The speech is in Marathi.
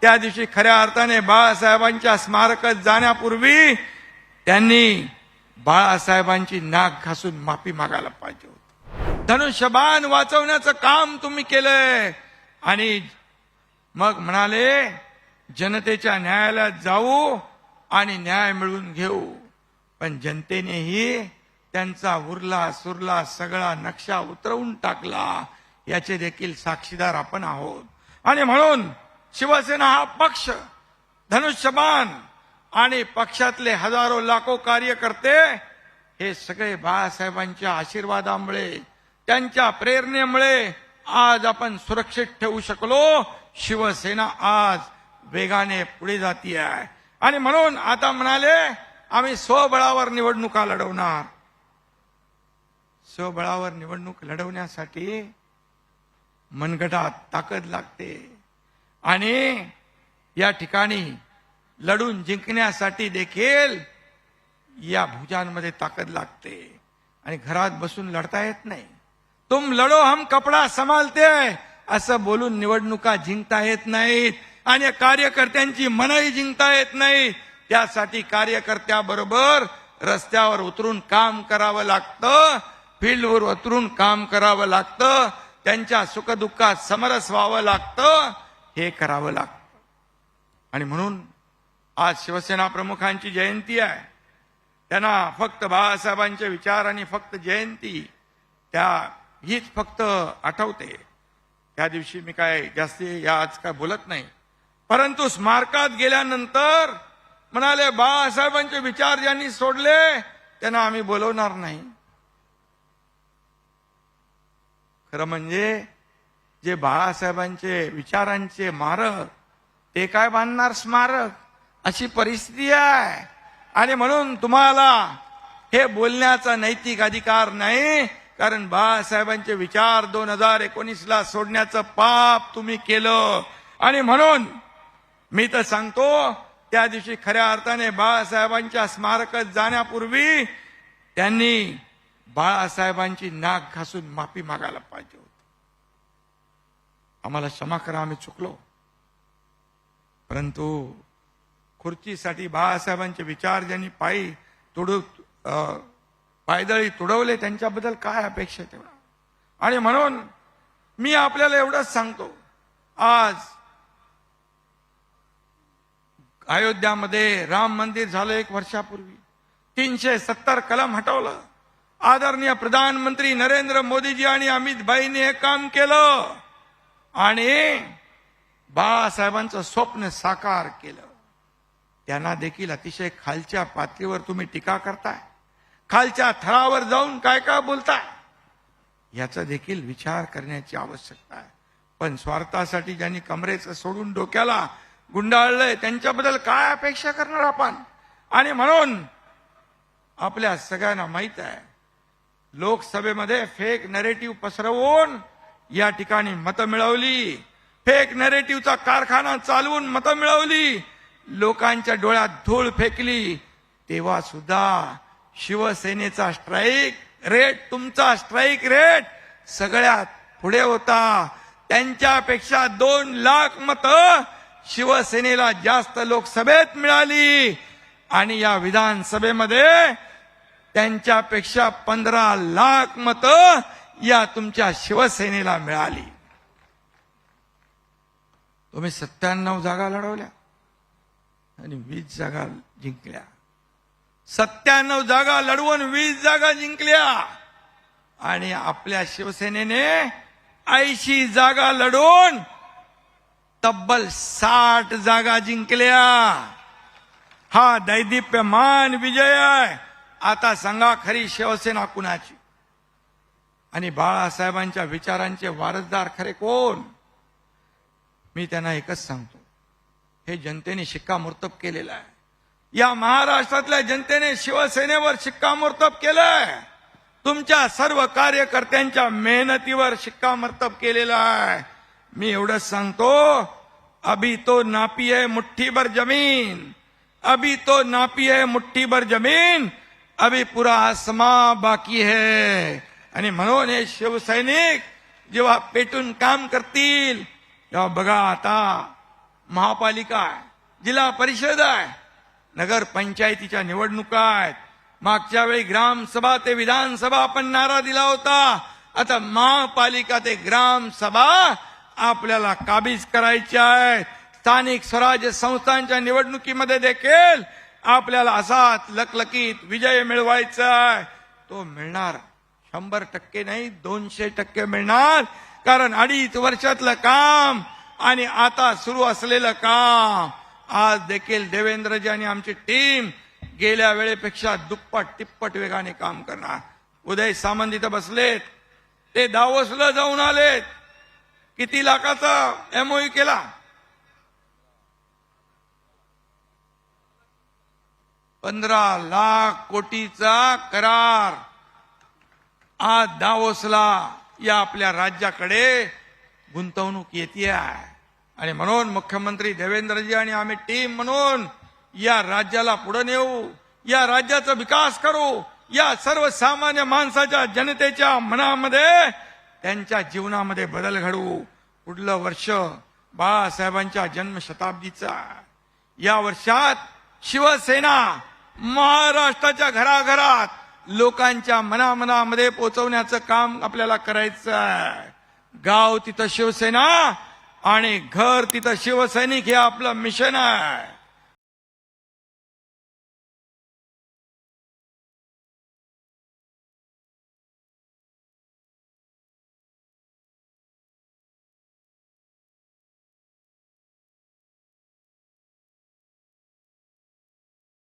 त्या दिवशी खऱ्या अर्थाने बाळासाहेबांच्या स्मारकात जाण्यापूर्वी त्यांनी बाळासाहेबांची नाक घासून माफी मागायला पाहिजे होती. धनुष्यबाण वाचवण्याचं काम तुम्ही केलंय आणि मग म्हणाले जनतेच्या न्यायालयात जाऊ आणि न्याय मिळवून घेऊ. पण जनतेनेही त्यांचा उरला सुरला सगळा नक्षा उतरवून टाकला. याचे देखील साक्षीदार आपण आहोत. आणि म्हणून शिवसेना हा पक्ष, धनुष्यबाण आणि पक्षातले हजारो लाखो कार्यकर्ते हे सगळे बाळासाहेबांच्या आशीर्वादामुळे, त्यांच्या प्रेरणेमुळे आज आपण सुरक्षित ठेवू शकलो. शिवसेना आज वेगाने पुढे जाती आहे. आणि म्हणून आता म्हणाले आम्ही स्वबळावर निवडणुका लढवणार. स्वबळावर निवडणूक लढवण्यासाठी मनगटात ताकद लागते आणि या ठिकाणी लढून जिंकण्यासाठी देखील या भुजांमध्ये ताकद लागते. आणि घरात बसून लढता येत नाही. तुम लढो हम कपडा संभालते असं बोलून निवडणुका जिंकता येत नाहीत आणि कार्यकर्त्यांची मनही जिंकता येत नाही. त्यासाठी कार्यकर्त्याबरोबर रस्त्यावर उतरून काम करावं लागतं, फील्डवर उतरून काम करावं लागतं, त्यांच्या सुखदुःखात समरस व्हावं लागतं, हे करावं लागतं. आणि म्हणून आज शिवसेना प्रमुखांची जयंती आहे. त्यांना फक्त बाळासाहेबांचे विचार आणि फक्त जयंती हीच फक्त आठवते. त्या दिवशी मी काय जास्ती आज काय बोलत नाही. परंतु स्मारकात गेल्यानंतर म्हणाले बाळासाहेबांचे विचार ज्यांनी सोडले त्यांना आम्ही बोलवणार नाही. खरं म्हणजे जे बाळासाहेबांचे विचारांचे मारक ते काय बांधणार स्मारक, अशी परिस्थिती आहे. आणि म्हणून तुम्हाला हे बोलण्याचा नैतिक अधिकार नाही, कारण बाळासाहेबांचे विचार 2019ला सोडण्याचं पाप तुम्ही केलं. आणि म्हणून मी तर सांगतो त्या दिवशी खऱ्या अर्थाने बाळासाहेबांच्या स्मारकात जाण्यापूर्वी त्यांनी बाळासाहेबांची नाक घासून माफी मागायला पाहिजे होती. आम्हाला क्षमा करा, आम्ही चुकलो. परंतु खुर्चीसाठी बाळासाहेबांचे विचार ज्यांनी पायदळी तुडवले त्यांच्याबद्दल काय अपेक्षा तेवढा. आणि म्हणून मी आपल्याला एवढंच सांगतो, आज अयोध्यामध्ये राम मंदिर झालं 1 वर्षापूर्वी, 370 कलम हटवलं. आदरणीय प्रधानमंत्री नरेंद्र मोदीजी आणि अमित भाईंनी हे काम केलं आणि बाळासाहेबांचं स्वप्न साकार केलं. त्यांना देखील अतिशय खालच्या पातळीवर तुम्ही टीका करताय, खालच्या थरावर जाऊन काय काय बोलताय, याचा देखील विचार करण्याची आवश्यकता आहे. पण स्वार्थासाठी ज्यांनी कमरेचं सोडून डोक्याला गुंडाळलंय त्यांच्याबद्दल काय अपेक्षा करणार आपण. आणि म्हणून आपल्या सगळ्यांना माहित आहे, लोकसभेमध्ये फेक नरेटिव्ह पसरवून या ठिकाणी मतं मिळवली, फेक नरेटिव्हचा कारखाना चालवून मतं मिळवली, लोकांच्या डोळ्यात धूळ फेकली. तेव्हा सुद्धा शिवसेनेचा स्ट्राईक रेट, तुमचा स्ट्राईक रेट सगळ्यात पुढे होता. त्यांच्यापेक्षा 2 लाख मतं शिवसेनेला जास्त लोकसभेत मिळाली आणि या विधानसभेमध्ये त्यांच्यापेक्षा 15 लाख मतं या तुमच्या शिवसेनेला मिळाली. तुम्ही 97 जागा लढवल्या आणि 20 जागा जिंकल्या. 97 जागा लढवून 20 जागा जिंकल्या. आणि आपल्या शिवसेनेने 80 जागा लढून तब्बल 60 जागा जिंकल्या. हा दैदिप्यमान विजय आहे. आता सांगा खरी शिवसेना कुणाची आणि बाळासाहेबांच्या विचारांचे वारसदार खरे कोण. मी त्यांना एकच सांगतो, हे जनतेने शिक्कामोर्तब केलेलं आहे. या महाराष्ट्रातल्या जनतेने शिवसेनेवर शिक्कामोर्तब केलंय. तुमच्या सर्व कार्यकर्त्यांच्या मेहनतीवर शिक्कामोर्तब केलेलं आहे. मी एवढंच सांगतो, अभी तो नापी है मुट्ठी भर जमीन, अभी तो नापी है मुट्ठी भर जमीन, अभी पूरा आसमां बाकी है. आणि म्हणून हे शिवसैनिक जेव्हा पेटून काम करतील तेव्हा बघा आता महापालिका आहे, जिल्हा परिषद आहे, नगर पंचायतीच्या निवडणुका आहेत. मागच्या वेळी ग्रामसभा ते विधानसभा आपण नारा दिला होता. आता महापालिका ते ग्रामसभा आपल्याला काबीज करायची आहे. स्थानिक स्वराज्य संस्थांच्या निवडणुकीमध्ये देखील आपल्याला असाच लकलकीत विजय मिळवायचा आहे. तो मिळणार 100% नाही, 200% मिळणार. कारण 2.5 वर्षातलं काम आणि आता सुरू असलेलं काम, आज देखील देवेंद्रजी आणि आमची टीम गेल्या वेळेपेक्षा दुप्पट तिप्पट वेगाने काम करणार. उदय सामंत इथं बसलेत, ते दावोसला जाऊन आलेत. किती लाखाचा MOU केला? 15 लाख कोटीचा करार आज दावोसला या आपल्या राज्याकडे गुंतवणूक येते आहे. आणि म्हणून मुख्यमंत्री देवेंद्रजी आणि आम्ही टीम म्हणून या राज्याला पुढे नेऊ, या राज्याचा विकास करू, या सर्वसामान्य माणसाच्या जनतेच्या मनामध्ये त्यांच्या जीवनामध्ये बदल घडवू. पुढलं वर्ष बाळासाहेबांच्या जन्मशताब्दीचा, या वर्षात शिवसेना महाराष्ट्राच्या घराघरात लोकांच्या मनामनामध्ये पोहोचवण्याचं काम आपल्याला करायचं आहे. गाव तिथं शिवसेना आणि घर तिथं शिवसैनिक हे आपलं मिशन आहे.